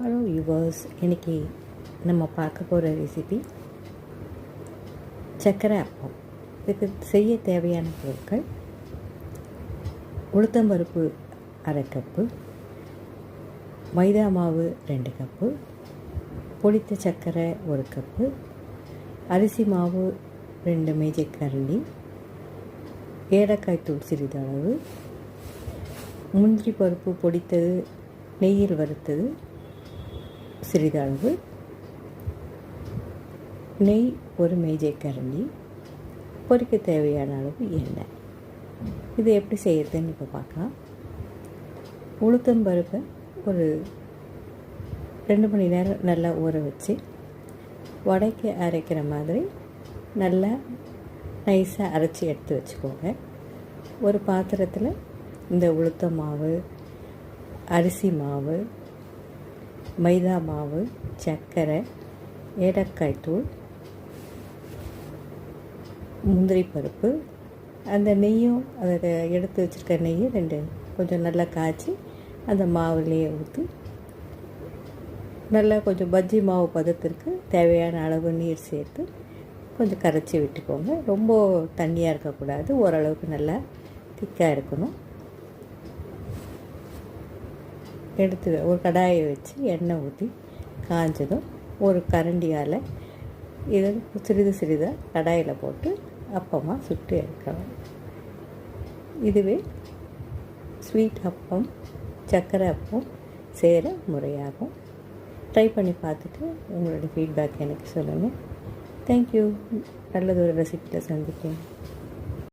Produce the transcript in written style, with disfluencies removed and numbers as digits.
Hello viewers, இன்றைக்கி நம்ம பார்க்க போகிற ரெசிபி சர்க்கரை அப்பம். இதுக்கு செய்ய தேவையான பொருட்கள்: உளுத்தம்பருப்பு 1/2 கப்பு, மைதா மாவு 2 கப்பு, பொடித்த சர்க்கரை 1 கப்பு, அரிசி மாவு 2 மேஜைக்கரண்டி, ஏலக்காய் தூள் சிறிதளவு, முந்திரி பருப்பு பொடித்தது நெய்யில் வறுத்தது சிறிதளவு, நெய் 1 மேஜைக்கரண்டி, பொரிக்க தேவையான அளவு எண்ணெய். இது எப்படி செய்யறதுன்னு இப்போ பார்க்கலாம். உளுத்தம்பருப்பை ஒரு 2 மணி நேரம் நல்லா ஊற வச்சு வடைக்கு அரைக்கிற மாதிரி நல்லா நைஸாக அரைச்சி எடுத்து வச்சுக்கோங்க. ஒரு பாத்திரத்தில் இந்த உளுத்த மாவு, அரிசி மாவு, மைதா மாவு, சர்க்கரை, ஏலக்காய் தூள், முந்திரி பருப்பு, அந்த நெய்யும் அதை எடுத்து வச்சுருக்க நெய்யை கொஞ்சம் நல்லா காய்ச்சி அந்த மாவுலேயே ஊற்றி நல்லா கொஞ்சம் பஜ்ஜி மாவு பதத்திற்கு தேவையான அளவு நீர் சேர்த்து கொஞ்சம் கரைச்சி விட்டுக்கோங்க. ரொம்ப தண்ணியாக இருக்கக்கூடாது, ஓரளவுக்கு நல்லா திக்காக இருக்கணும். எடுத்து ஒரு கடாயை வச்சு எண்ணெய் ஊற்றி காஞ்சதும் ஒரு கரண்டியால் இதை சிறிதாக கடாயில் போட்டு அப்பமாக சுட்டு எடுக்கலாம். இதுவே ஸ்வீட் அப்பம், சர்க்கரை அப்பம் செய்கிற முறையாகும். ட்ரை பண்ணி பார்த்துட்டு உங்களோட ஃபீட்பேக் எனக்கு சொல்லுங்கள். தேங்க்யூ. நல்லதொரு ரெசிபியில் சந்திக்கிறேன்.